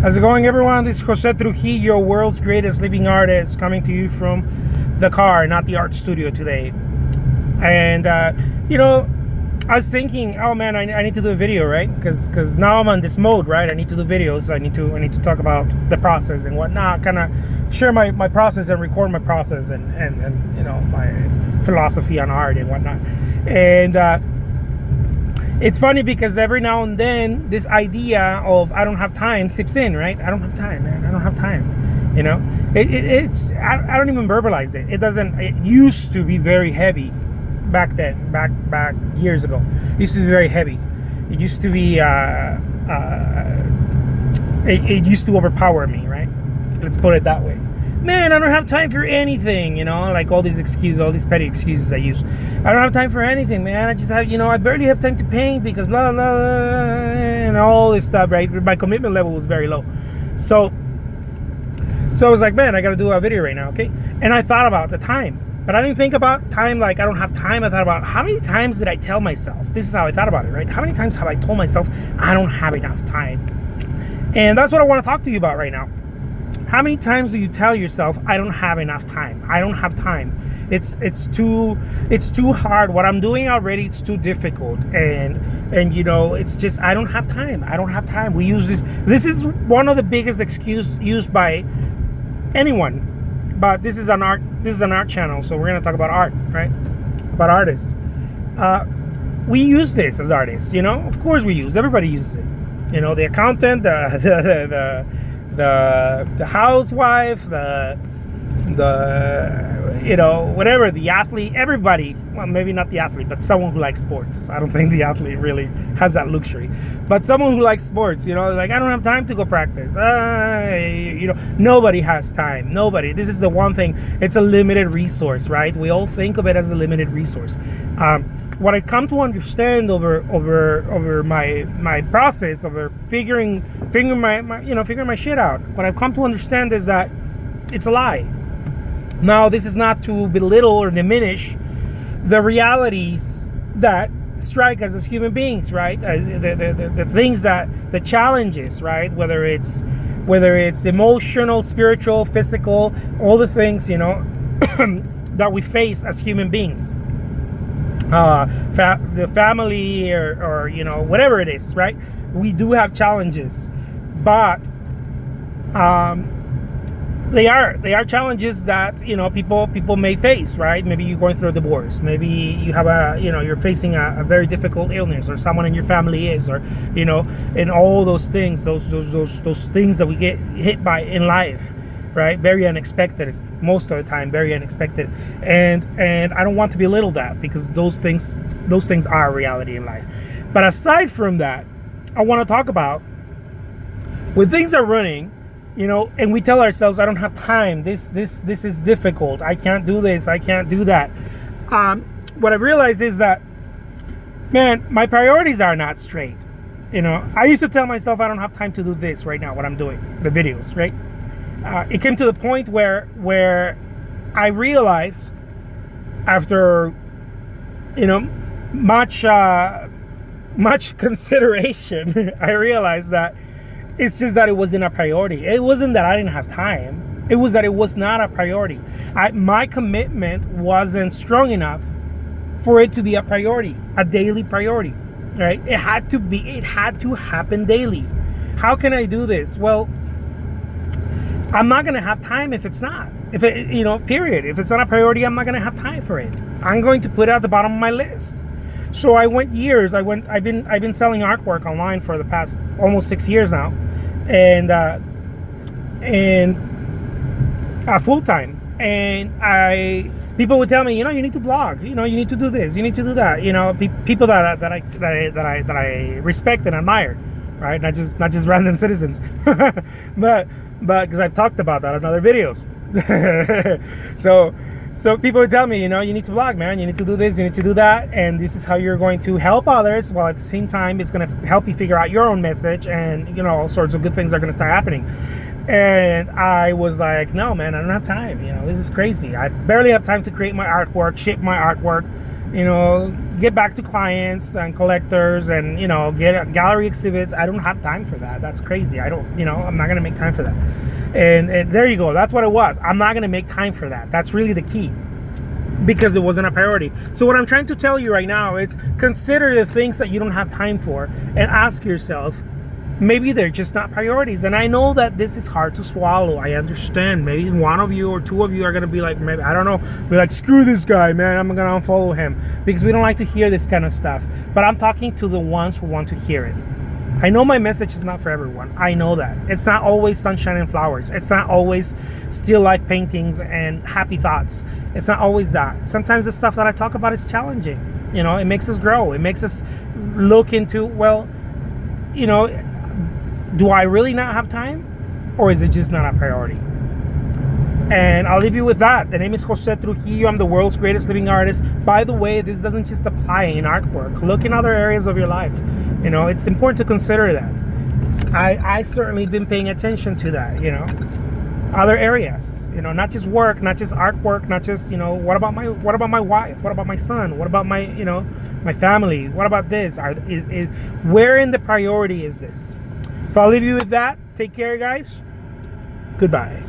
How's it going, everyone? This is Jose Trujillo, world's greatest living artist, coming to you from the car, not the art studio today. And I was thinking, oh man, I need to do a video, right? Because now I'm on this mode, right? I need to do videos. I need to talk about the process and whatnot, kind of share my process and record my process and my philosophy on art and whatnot. And it's funny because every now and then this idea of I don't have time sips in, right? I don't have time, man. I don't have time. It's I don't even verbalize it. It doesn't. It used to be very heavy back then, back years ago. It used to be very heavy. It used to be it used to overpower me, right? Let's put it that way. Man, I don't have time for anything, like all these excuses, all these petty excuses I use. I don't have time for anything, man. I just have, I barely have time to paint because blah, blah, blah, and all this stuff, right? My commitment level was very low. So I was like, man, I got to do a video right now, okay? And I thought about the time, but I didn't think about time like I don't have time. I thought about how many times did I tell myself? This is how I thought about it, right? How many times have I told myself I don't have enough time? And that's what I want to talk to you about right now. How many times do you tell yourself, I don't have enough time? I don't have time. It's too hard. What I'm doing already, it's too difficult. And it's just, I don't have time. I don't have time. We use this. This is one of the biggest excuses used by anyone. But this is an art channel, so we're gonna talk about art, right? About artists. We use this as artists, Of course we use. Everybody uses it. The accountant, the housewife, the whatever, the athlete, everybody. Well, maybe not the athlete, but someone who likes sports. I don't think the athlete really has that luxury, but someone who likes sports, like, I don't have time to go practice. Nobody has time. Nobody. This is the one thing. It's a limited resource, right? We all think of it as a limited resource. What I come to understand over my process, over figuring my shit out, what I've come to understand is that it's a lie. Now, this is not to belittle or diminish the realities that strike us as human beings, right? The things the challenges, right? Whether it's emotional, spiritual, physical, all the things, that we face as human beings. The family or whatever it is, right? We do have challenges, but they are challenges that people may face, right? Maybe you're going through a divorce, maybe you have you're facing a very difficult illness, or someone in your family is, or and all those things, those things that we get hit by in life, right? Very unexpected. Most of the time, very unexpected, and I don't want to belittle that, because those things are a reality in life. But aside from that, I want to talk about when things are running, and we tell ourselves, I don't have time. This is difficult. I can't do this. I can't do that. What I realize is that, man, my priorities are not straight. I used to tell myself I don't have time to do this right now. What I'm doing, the videos, right? It came to the point where I realized, after much consideration, I realized that it's just that it wasn't a priority. It wasn't that I didn't have time. It was that it was not a priority. My commitment wasn't strong enough for it to be a priority, a daily priority, right? It had to happen daily. How can I do this? Well, I'm not going to have time if it's not. Period. If it's not a priority, I'm not going to have time for it. I'm going to put it at the bottom of my list. So I've been selling artwork online for the past almost 6 years now, and full time. And people would tell me, you need to blog, you need to do this, you need to do that. People that I respect and admire, right? Not just random citizens, but because I've talked about that in other videos. So people would tell me, you need to blog, man. You need to do this, you need to do that, and this is how you're going to help others, while at the same time it's going to help you figure out your own message, and all sorts of good things are going to start happening. And I was like, no, man, I don't have time. This is crazy. I barely have time to create my artwork, ship my artwork, get back to clients and collectors and, you know, get gallery exhibits. I don't have time for that. That's crazy. I don't, you know, I'm not going to make time for that. And there you go. That's what it was. I'm not going to make time for that. That's really the key, because it wasn't a priority. So what I'm trying to tell you right now is consider the things that you don't have time for and ask yourself, maybe they're just not priorities. And I know that this is hard to swallow. I understand. Maybe one of you or two of you are going to be like, maybe, I don't know, be like, screw this guy, man, I'm going to unfollow him, because we don't like to hear this kind of stuff. But I'm talking to the ones who want to hear it. I know my message is not for everyone. I know that. It's not always sunshine and flowers. It's not always still life paintings and happy thoughts. It's not always that. Sometimes the stuff that I talk about is challenging. You know, it makes us grow. It makes us look into, well, you know, do I really not have time, or is it just not a priority? And I'll leave you with that. The name is Jose Trujillo. I'm the world's greatest living artist. By the way, this doesn't just apply in artwork. Look in other areas of your life. You know, it's important to consider that. I certainly been paying attention to that, you know. Other areas, you know, not just work, not just artwork, not just, you know, what about my wife? What about my son? What about my, you know, my family? What about this? Where in the priority is this? So I'll leave you with that. Take care, guys. Goodbye.